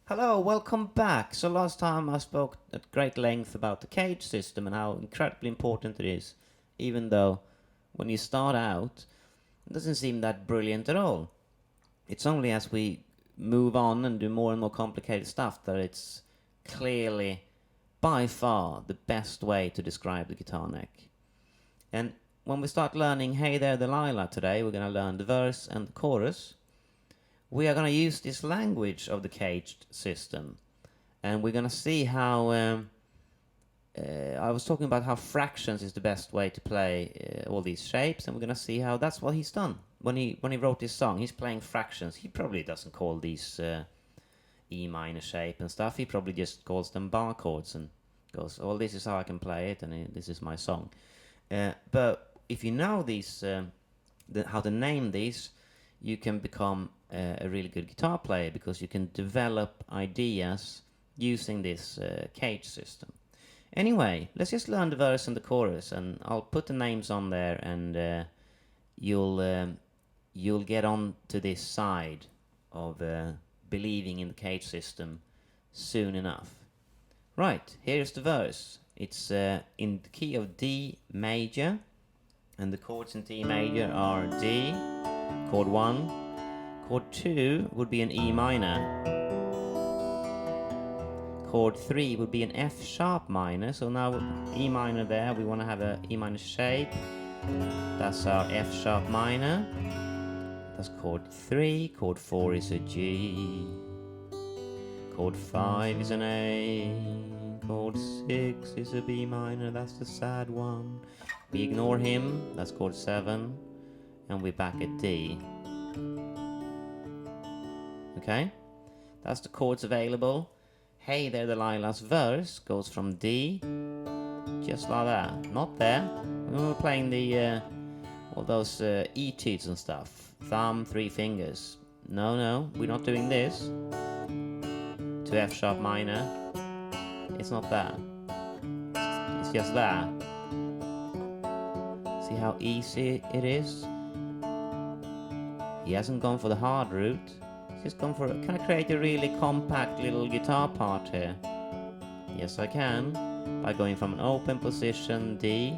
Hello, welcome back. So last time I spoke at great length about the cage system and how incredibly important it is, even though when you start out, it doesn't seem that brilliant at all. It's only as we move on and do more and more complicated stuff that it's clearly, by far, the best way to describe the guitar neck. And when we start learning Hey There Delilah today, we're going to learn the verse and the chorus. We are going to use this language of the caged system, and we're going to see how I was talking about how fractions is the best way to play all these shapes, and we're going to see how that's what he's done when he wrote this song. He's playing fractions. He probably doesn't call these E minor shape and stuff. He probably just calls them bar chords and goes, "Oh, this is how I can play it, and this is my song." But if you know these, how to name these, you can become a really good guitar player because you can develop ideas using this cage system. Anyway, let's just learn the verse and the chorus, and I'll put the names on there, and you'll get on to this side of believing in the cage system soon enough. Right, here's the verse. It's in the key of D major, and the chords in D major are D, chord 1, chord 2 would be an E minor, chord 3 would be an F sharp minor, so now E minor there, we want to have a E minor shape, that's our F sharp minor, that's chord 3, chord 4 is a G, chord 5 is an A, chord 6 is a B minor, that's the sad one, we ignore him, that's chord 7, and we're back at D. Okay, that's the chords available. Hey There Delilah's verse goes from D, just like that, not there. We were playing the all those E-tunes and stuff, thumb, 3 fingers. No, we're not doing this. To F sharp minor, it's not that. It's just that. See how easy it is? He hasn't gone for the hard route. He's just gone for, can I create a really compact little guitar part here? Yes, I can. By going from an open position D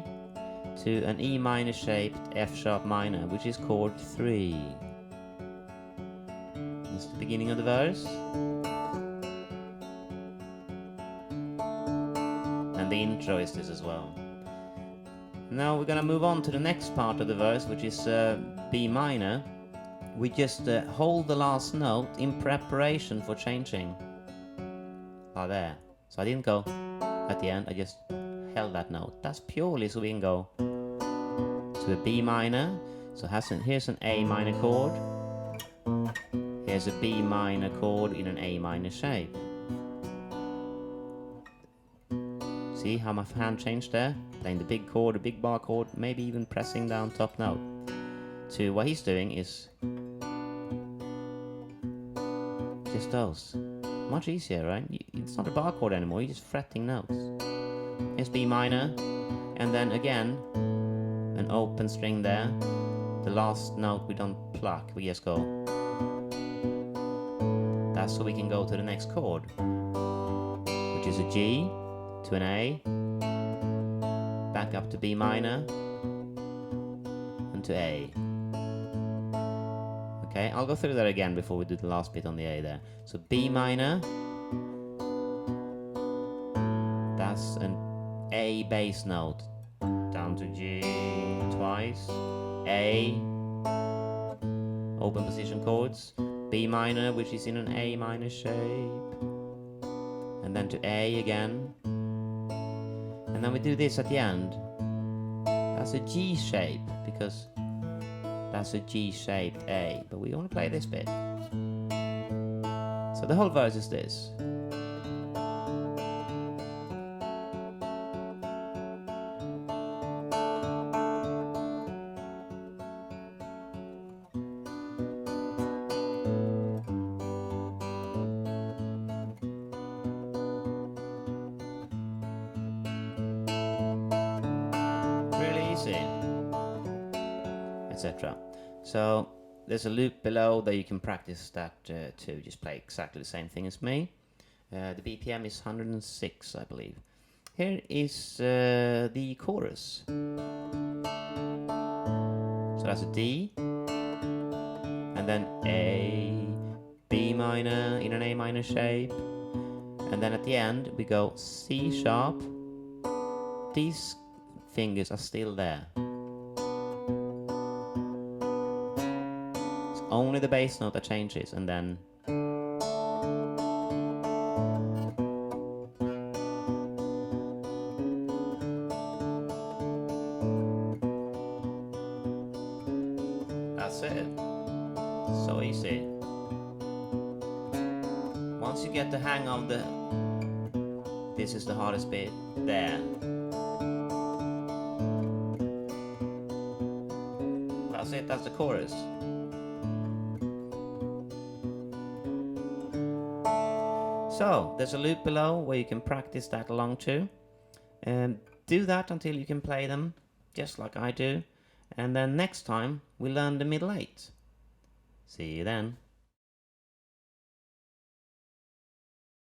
to an E minor shaped F sharp minor, which is chord 3. That's the beginning of the verse. And the intro is this as well. Now we're gonna move on to the next part of the verse, which is B minor. We just hold the last note in preparation for changing. Like there. So I didn't go at the end, I just held that note. That's purely so we can go to a B minor. So here's an A minor chord. Here's a B minor chord in an A minor shape. See how my hand changed there? Playing the big chord, a big bar chord, maybe even pressing down top note. To what he's doing is just those. Much easier, right? It's not a bar chord anymore, you're just fretting notes. Here's B minor, and then again, an open string there. The last note we don't pluck, we just go. That's so we can go to the next chord, which is a G to an A, back up to B minor, and to A. Okay, I'll go through that again before we do the last bit on the A there. So B minor, that's an A bass note, down to G twice, A, open position chords, B minor, which is in an A minor shape, and then to A again, and then we do this at the end. That's a G shape, because that's a G-shaped A, but we want to play this bit. So the whole verse is this. Really easy. Etc. So there's a loop below that you can practice that too. Just play exactly the same thing as me. The BPM is 106, I believe. Here is the chorus. So that's a D, and then A, B minor in an A minor shape, and then at the end we go C sharp. These fingers are still there. It's only the bass note that changes, and then that's it. So easy. Once you get the hang of this is the hardest bit, there. That's it, that's the chorus. So, there's a loop below where you can practice that along to. And do that until you can play them, just like I do. And then next time, we learn the middle eight. See you then.